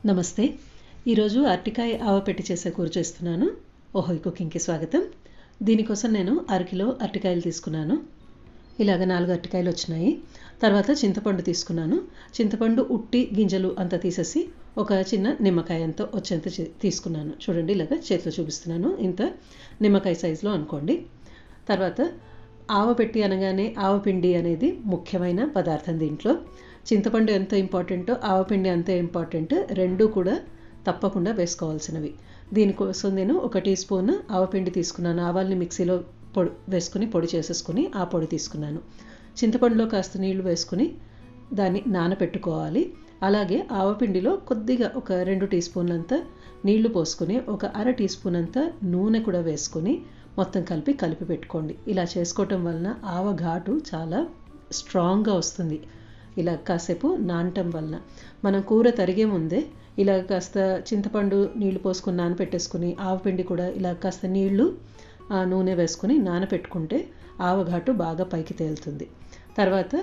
నమస్తే. ఈరోజు అరటికాయ ఆవపెట్టి చేసే కూర చేస్తున్నాను. ఓహోయ్ కుకింగ్కి స్వాగతం. దీనికోసం నేను అరకిలో అరటికాయలు తీసుకున్నాను. ఇలాగ 4 అరటికాయలు వచ్చినాయి. తర్వాత చింతపండు తీసుకున్నాను. చింతపండు ఉట్టి గింజలు అంతా తీసేసి ఒక చిన్న నిమ్మకాయ అంతా వచ్చేంత తీసుకున్నాను. చూడండి, ఇలాగ చేతిలో చూపిస్తున్నాను. ఇంత నిమ్మకాయ సైజులో అనుకోండి. తర్వాత ఆవపెట్టి అనగానే ఆవపిండి అనేది ముఖ్యమైన పదార్థం. దీంట్లో చింతపండు ఎంత ఇంపార్టెంటో ఆవపిండి అంతే ఇంపార్టెంట్. రెండు కూడా తప్పకుండా వేసుకోవాల్సినవి. దీనికోసం నేను 1 టీ స్పూన్ ఆవపిండి తీసుకున్నాను. ఆవాల్ని మిక్సీలో వేసుకుని పొడి చేసేసుకుని ఆ పొడి తీసుకున్నాను. చింతపండులో కాస్త నీళ్లు వేసుకుని దాన్ని నానపెట్టుకోవాలి. అలాగే ఆవపిండిలో కొద్దిగా ఒక 2 టీ స్పూన్లంతా నీళ్లు పోసుకుని ఒక 1/2 టీ స్పూన్ అంతా నూనె కూడా వేసుకుని మొత్తం కలిపి పెట్టుకోండి. ఇలా చేసుకోవటం వలన ఆవ ఘాటు చాలా స్ట్రాంగ్గా వస్తుంది. ఇలా కాసేపు నానటం వలన మనం కూర తరిగే ముందే ఇలా కాస్త చింతపండు నీళ్లు పోసుకుని నానపెట్టేసుకుని ఆవపిండి కూడా ఇలా కాస్త నీళ్లు నూనె వేసుకుని నానపెట్టుకుంటే ఆవఘాటు బాగా పైకి తేలుతుంది. తర్వాత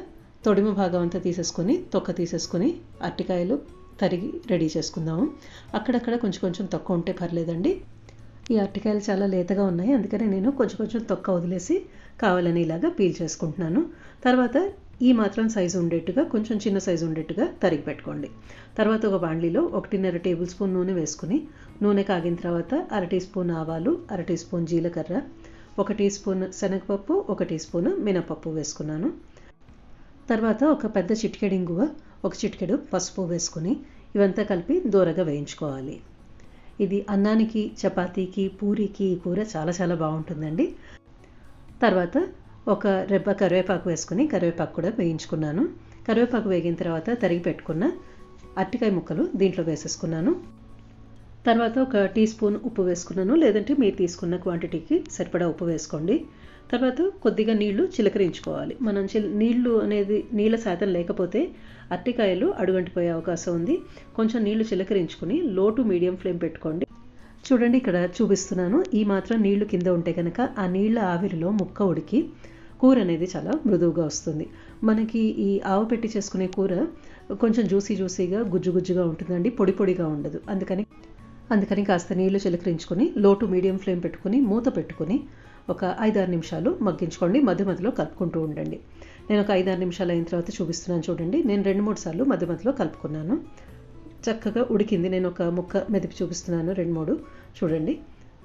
తొడిమ భాగం అంతా తీసేసుకొని తొక్క తీసేసుకుని అరటికాయలు తరిగి రెడీ చేసుకుందాము. అక్కడక్కడ కొంచెం తొక్క ఉంటే పర్లేదండి. ఈ అరటికాయలు చాలా లేతగా ఉన్నాయి, అందుకని నేను కొంచెం తొక్క వదిలేసి కావాలని ఇలాగా పీల్ చేసుకుంటున్నాను. తర్వాత ఈ మాత్రం సైజు ఉండేట్టుగా కొంచెం చిన్న సైజు ఉండేట్టుగా తరిగి పెట్టుకోండి. తర్వాత ఒక బాండ్లీలో 1.5 టేబుల్ స్పూన్ నూనె వేసుకుని నూనె కాగిన తర్వాత 1/2 టీ స్పూన్ ఆవాలు, 1/2 టీ స్పూన్ జీలకర్ర, 1 టీ స్పూన్ శనగపప్పు, 1 టీ స్పూన్ మినపప్పు వేసుకున్నాను. తర్వాత ఒక పెద్ద చిటికెడు ఇంగువ, 1 చిటికెడు పసుపు వేసుకుని ఇవంతా కలిపి దూరగా వేయించుకోవాలి. ఇది అన్నానికి, చపాతీకి, పూరికి ఈ కూర చాలా బాగుంటుందండి. తర్వాత ఒక రెబ్బ కరివేపాకు వేసుకుని కరివేపాకు కూడా వేయించుకున్నాను. కరివేపాకు వేగిన తర్వాత తరిగి పెట్టుకున్న అరటికాయ ముక్కలు దీంట్లో వేసేసుకున్నాను. తర్వాత 1 టీ స్పూన్ ఉప్పు వేసుకున్నాను, లేదంటే మీరు తీసుకున్న క్వాంటిటీకి సరిపడా ఉప్పు వేసుకోండి. తర్వాత కొద్దిగా నీళ్లు చిలకరించుకోవాలి. మనం నీళ్ళ శాతం లేకపోతే అరటికాయలు అడుగంటిపోయే అవకాశం ఉంది. కొంచెం నీళ్లు చిలకరించుకుని లో టు మీడియం ఫ్లేమ్ పెట్టుకోండి. చూడండి, ఇక్కడ చూపిస్తున్నాను. ఈ మాత్రం నీళ్లు కింద ఉంటే కనుక ఆ నీళ్ల ఆవిరిలో ముక్క ఉడికి కూర అనేది చాలా మృదువుగా వస్తుంది. మనకి ఈ ఆవపెట్టి చేసుకునే కూర కొంచెం జ్యూసీగా గుజ్జుగా ఉంటుందండి, పొడిగా ఉండదు. అందుకని కాస్త నీళ్లు చిలకరించుకొని లో టు మీడియం ఫ్లేమ్ పెట్టుకుని మూత పెట్టుకుని ఒక 5-6 నిమిషాలు మగ్గించుకోండి. మధ్యలో కలుపుకుంటూ ఉండండి. నేను ఒక 5-6 నిమిషాలు అయిన తర్వాత చూపిస్తున్నాను. చూడండి, నేను 2-3 సార్లు మధ్యలో కలుపుకున్నాను. చక్కగా ఉడికింది. నేను ఒక ముక్క మెదిపి చూపిస్తున్నాను, 2-3. చూడండి,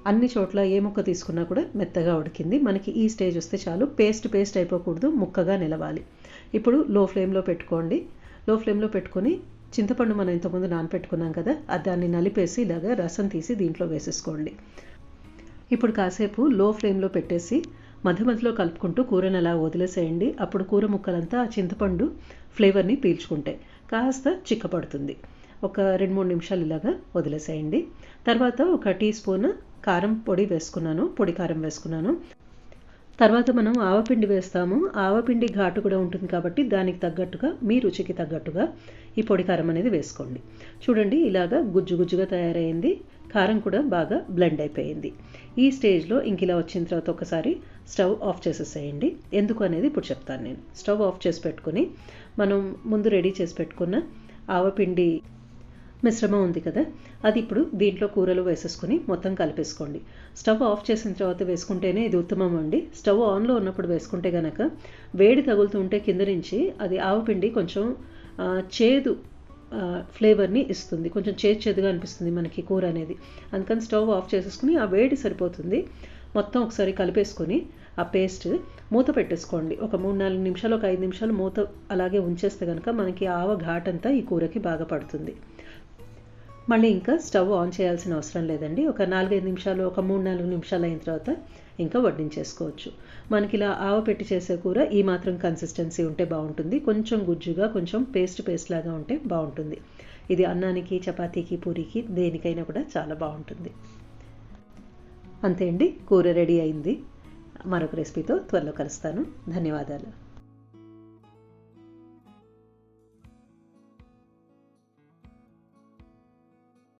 అన్ని చోట్ల ఏ ముక్క తీసుకున్నా కూడా మెత్తగా ఉడికింది. మనకి ఈ స్టేజ్ వస్తే చాలు. పేస్ట్ అయిపోకూడదు, ముక్కగా నిలవాలి. ఇప్పుడు లో ఫ్లేమ్లో పెట్టుకోండి. లో ఫ్లేమ్లో పెట్టుకొని చింతపండు మనం ఇంతకుముందు నానపెట్టుకున్నాం కదా, దాన్ని నలిపేసి ఇలాగా రసం తీసి దీంట్లో వేసేసుకోండి. ఇప్పుడు కాసేపు లో ఫ్లేమ్లో పెట్టేసి మధ్యలో కలుపుకుంటూ కూరని అలా వదిలేసేయండి. అప్పుడు కూర ముక్కలంతా ఆ చింతపండు ఫ్లేవర్ని పీల్చుకుంటాయి. కాస్త చిక్కపడుతుంది. ఒక 2-3 నిమిషాలు ఇలాగా వదిలేసేయండి. తర్వాత 1 టీ స్పూన్ కారం పొడి వేసుకున్నాను, పొడి కారం వేసుకున్నాను. తర్వాత మనం ఆవపిండి వేస్తాము. ఆవపిండి ఘాటు కూడా ఉంటుంది కాబట్టి దానికి తగ్గట్టుగా మీ రుచికి తగ్గట్టుగా ఈ పొడి కారం అనేది వేసుకోండి. చూడండి, ఇలాగా గుజ్జుగా తయారైంది. కారం కూడా బాగా బ్లెండ్ అయిపోయింది. ఈ స్టేజ్లో ఇలా వచ్చిన తర్వాత ఒకసారి స్టవ్ ఆఫ్ చేసేసేయండి. ఎందుకు అనేది ఇప్పుడు చెప్తాను నేను. స్టవ్ ఆఫ్ చేసి పెట్టుకుని మనం ముందు రెడీ చేసి పెట్టుకున్న ఆవపిండి మిశ్రమం ఉంది కదా, అది ఇప్పుడు దీంట్లో కూరలు వేసేసుకుని మొత్తం కలిపేసుకోండి. స్టవ్ ఆఫ్ చేసిన తర్వాత వేసుకుంటేనే ఇది ఉత్తమం అండి. స్టవ్ ఆన్లో ఉన్నప్పుడు వేసుకుంటే కనుక వేడి తగులుతుంటే కింద నుంచి అది ఆవపిండి కొంచెం చేదు ఫ్లేవర్ని ఇస్తుంది. కొంచెం చేదుగా అనిపిస్తుంది మనకి కూర అనేది. అందుకని స్టవ్ ఆఫ్ చేసేసుకుని ఆ వేడి సరిపోతుంది. మొత్తం ఒకసారి కలిపేసుకొని ఆ పేస్ట్ మూత పెట్టేసుకోండి. ఒక 3-4 నిమిషాలు, ఒక 5 నిమిషాలు మూత అలాగే ఉంచేస్తే కనుక మనకి ఆవ ఘాటంతా ఈ కూరకి బాగా పడుతుంది. మళ్ళీ ఇంకా స్టవ్ ఆన్ చేయాల్సిన అవసరం లేదండి. ఒక 4-5 నిమిషాలు, ఒక 3-4 నిమిషాలు అయిన తర్వాత ఇంకా వడ్డించేసుకోవచ్చు. మనకి ఇలా ఆవపెట్టి చేసే కూర ఈ మాత్రం కన్సిస్టెన్సీ ఉంటే బాగుంటుంది. కొంచెం గుజ్జుగా, కొంచెం పేస్ట్ లాగా ఉంటే బాగుంటుంది. ఇది అన్నానికి, చపాతీకి, పూరికి దేనికైనా కూడా చాలా బాగుంటుంది. అంతే అండి, కూర రెడీ అయింది. మరొక రెసిపీతో త్వరలో కలుస్తాను. ధన్యవాదాలు.